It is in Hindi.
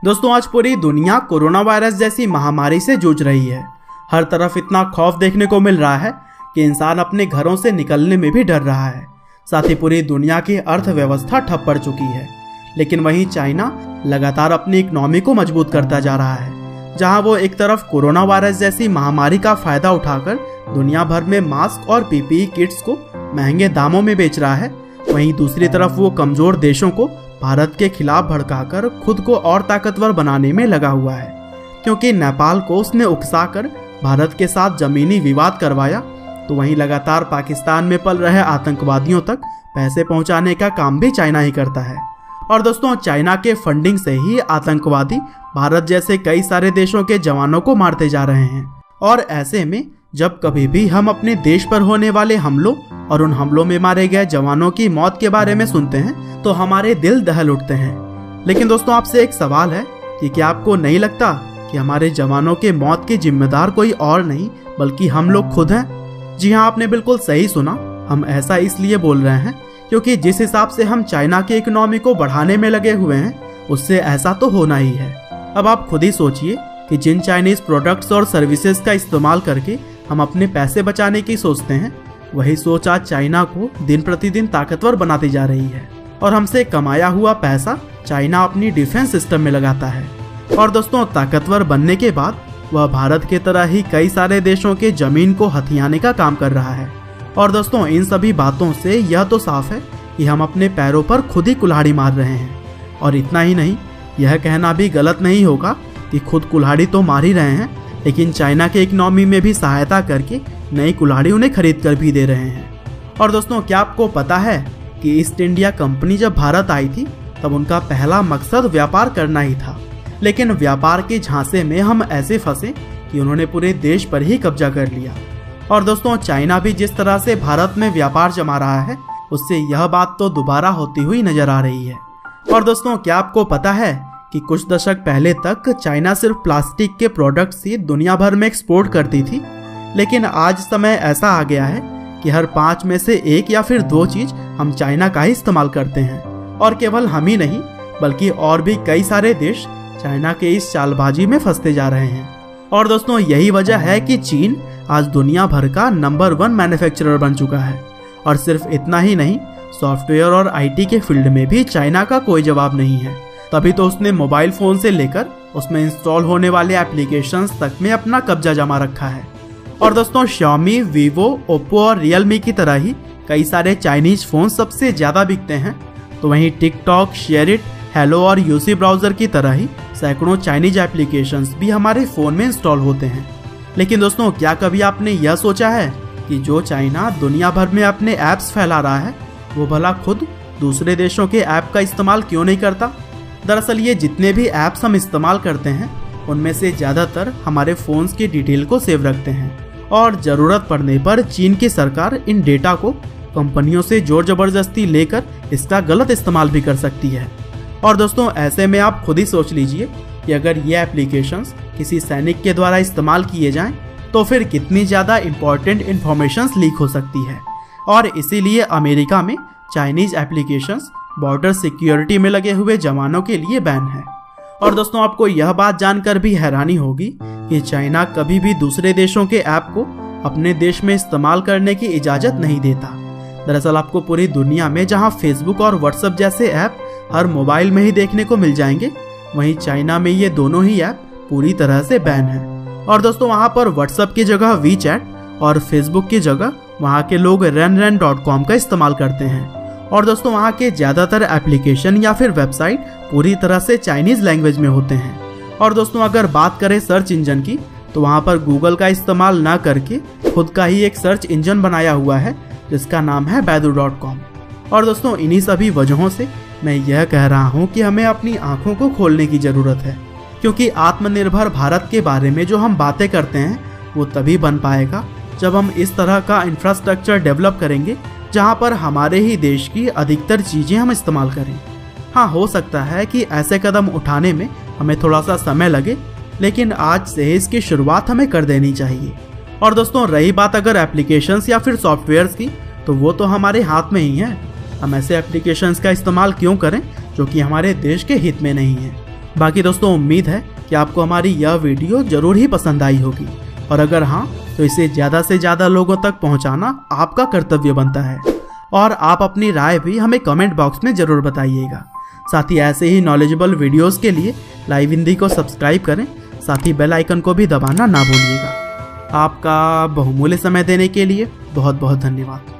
दोस्तों आज पूरी दुनिया कोरोना वायरस जैसी महामारी से जूझ रही है। हर तरफ इतना खौफ देखने को मिल रहा है कि इंसान अपने घरों से निकलने में भी डर रहा है। साथ ही पूरी दुनिया की अर्थव्यवस्था ठप पड़ चुकी है। लेकिन वहीं चाइना लगातार अपनी इकोनॉमी को मजबूत करता जा रहा है। जहां वो एक तरफ कोरोना वायरस जैसी महामारी का फायदा उठाकर दुनिया भर में मास्क और पीपीई किट्स को महंगे दामों में बेच रहा है, वहीं दूसरी तरफ वो कमजोर देशों को भारत के खिलाफ भड़काकर खुद को और ताकतवर बनाने में लगा हुआ है। क्योंकि नेपाल को उसने उकसाकर भारत के साथ जमीनी विवाद करवाया, तो वहीं लगातार पाकिस्तान में पल रहे आतंकवादियों तक पैसे पहुंचाने का काम भी चाइना ही करता है। और दोस्तों चाइना के फंडिंग से ही आतंकवादी भारत जैसे कई सारे देशों के जवानों को मारते जा रहे हैं। और ऐसे में जब कभी भी हम अपने देश पर होने वाले हमलों और उन हमलों में मारे गए जवानों की मौत के बारे में सुनते हैं तो हमारे दिल दहल उठते हैं। लेकिन दोस्तों आपसे एक सवाल है कि क्या आपको नहीं लगता कि हमारे जवानों के मौत के जिम्मेदार कोई और नहीं बल्कि हम लोग खुद हैं? जी हाँ, आपने बिल्कुल सही सुना। हम ऐसा इसलिए बोल रहे हैं क्योंकि जिस हिसाब से हम चाइना की इकोनॉमी को बढ़ाने में लगे हुए हैं उससे ऐसा तो होना ही है। अब आप खुद ही सोचिए कि जिन चाइनीज प्रोडक्ट्स और सर्विसेज का इस्तेमाल करके हम अपने पैसे बचाने की सोचते हैं, वही सोच आज चाइना को दिन प्रतिदिन ताकतवर बनाती जा रही है। और हमसे कमाया हुआ पैसा चाइना अपनी डिफेंस सिस्टम में लगाता है। और दोस्तों ताकतवर बनने के बाद वह भारत के तरह ही कई सारे देशों के जमीन को हथियाने का काम कर रहा है। और दोस्तों इन सभी बातों से यह तो साफ है कि हम अपने पैरों पर खुद ही कुल्हाड़ी मार रहे हैं। और इतना ही नहीं, यह कहना भी गलत नहीं होगा कि खुद कुल्हाड़ी तो मार ही रहे हैं, लेकिन चाइना के इकोनॉमी में भी सहायता करके नई कुल्हाड़ी उन्हें खरीद कर भी दे रहे हैं। और दोस्तों क्या आपको पता है कि ईस्ट इंडिया कंपनी जब भारत आई थी तब उनका पहला मकसद व्यापार करना ही था। लेकिन व्यापार के झांसे में हम ऐसे फंसे कि उन्होंने पूरे देश पर ही कब्जा कर लिया। और दोस्तों चाइना भी जिस तरह से भारत में व्यापार जमा रहा है उससे यह बात तो दोबारा होती हुई नजर आ रही है। और दोस्तों क्या आपको पता है कि कुछ दशक पहले तक चाइना सिर्फ प्लास्टिक के प्रोडक्ट्स ही दुनिया भर में एक्सपोर्ट करती थी, लेकिन आज समय ऐसा आ गया है कि हर 5 में से 1 या फिर 2 चीज हम चाइना का ही इस्तेमाल करते हैं। और केवल हम ही नहीं बल्कि और भी कई सारे देश चाइना के इस चालबाजी में फंसते जा रहे हैं। और दोस्तों यही वजह है कि चीन आज दुनिया भर का नंबर 1 मैन्युफैक्चरर बन चुका है। और सिर्फ इतना ही नहीं, सॉफ्टवेयर और आईटी के फील्ड में भी चाइना का कोई जवाब नहीं है। तभी तो उसने मोबाइल फोन से लेकर उसमें इंस्टॉल होने वाले एप्लीकेशंस तक में अपना कब्जा जमा रखा है। और दोस्तों Xiaomi, Vivo, Oppo और Realme की तरह ही कई सारे चाइनीज फोन सबसे ज्यादा बिकते हैं, तो वहीं टिकटॉक, शेयरिट, हेलो और यूसी ब्राउजर की तरह ही सैकड़ों चाइनीज एप्लीकेशंस भी हमारे फोन में इंस्टॉल होते हैं। लेकिन दोस्तों क्या कभी आपने यह सोचा है कि जो चाइना दुनिया भर में अपने ऐप्स फैला रहा है वो भला खुद दूसरे देशों के ऐप का इस्तेमाल क्यों नहीं करता? दरअसल ये जितने भी ऐप्स हम इस्तेमाल करते हैं उनमें से ज़्यादातर हमारे फ़ोन्स की डिटेल को सेव रखते हैं। और ज़रूरत पड़ने पर चीन की सरकार इन डेटा को कंपनियों से जोर ज़बरदस्ती लेकर इसका गलत इस्तेमाल भी कर सकती है। और दोस्तों ऐसे में आप खुद ही सोच लीजिए कि अगर ये एप्लीकेशंस किसी सैनिक के द्वारा इस्तेमाल किए जाएं तो फिर कितनी ज़्यादा इम्पॉर्टेंट इन्फॉर्मेशंस लीक हो सकती है। और इसीलिए अमेरिका में चाइनीज़ एप्लीकेशंस बॉर्डर सिक्योरिटी में लगे हुए जवानों के लिए बैन है। और दोस्तों आपको यह बात जानकर भी हैरानी होगी कि चाइना कभी भी दूसरे देशों के ऐप को अपने देश में इस्तेमाल करने की इजाज़त नहीं देता। दरअसल आपको पूरी दुनिया में जहां फेसबुक और व्हाट्सएप जैसे ऐप हर मोबाइल में ही देखने को मिल जाएंगे, वहीं चाइना में ये दोनों ही ऐप पूरी तरह से बैन है। और दोस्तों वहां पर व्हाट्सएप की जगह WeChat और फेसबुक की जगह वहां के लोग renren.com का इस्तेमाल करते हैं। और दोस्तों वहाँ के ज़्यादातर एप्लीकेशन या फिर वेबसाइट पूरी तरह से चाइनीज़ लैंग्वेज में होते हैं। और दोस्तों अगर बात करें सर्च इंजन की तो वहाँ पर गूगल का इस्तेमाल ना करके खुद का ही एक सर्च इंजन बनाया हुआ है जिसका नाम है baidu.com। और दोस्तों इन्हीं सभी वजहों से मैं यह कह रहा हूँ कि हमें अपनी आँखों को खोलने की ज़रूरत है, क्योंकि आत्मनिर्भर भारत के बारे में जो हम बातें करते हैं वो तभी बन पाएगा जब हम इस तरह का इंफ्रास्ट्रक्चर डेवलप करेंगे जहां पर हमारे ही देश की अधिकतर चीज़ें हम इस्तेमाल करें। हाँ, हो सकता है कि ऐसे कदम उठाने में हमें थोड़ा सा समय लगे, लेकिन आज से इसकी शुरुआत हमें कर देनी चाहिए। और दोस्तों रही बात अगर एप्लीकेशंस या फिर सॉफ्टवेयर्स की, तो वो तो हमारे हाथ में ही है। हम ऐसे एप्लीकेशंस का इस्तेमाल क्यों करें जो कि हमारे देश के हित में नहीं है। बाकी दोस्तों उम्मीद है कि आपको हमारी यह वीडियो जरूर ही पसंद आई होगी, और अगर हाँ तो इसे ज़्यादा से ज़्यादा लोगों तक पहुँचाना आपका कर्तव्य बनता है। और आप अपनी राय भी हमें कमेंट बॉक्स में ज़रूर बताइएगा। साथ ही ऐसे ही नॉलेजेबल वीडियोस के लिए लाइव हिंदी को सब्सक्राइब करें, साथ ही बेल आइकन को भी दबाना ना भूलिएगा। आपका बहुमूल्य समय देने के लिए बहुत बहुत धन्यवाद।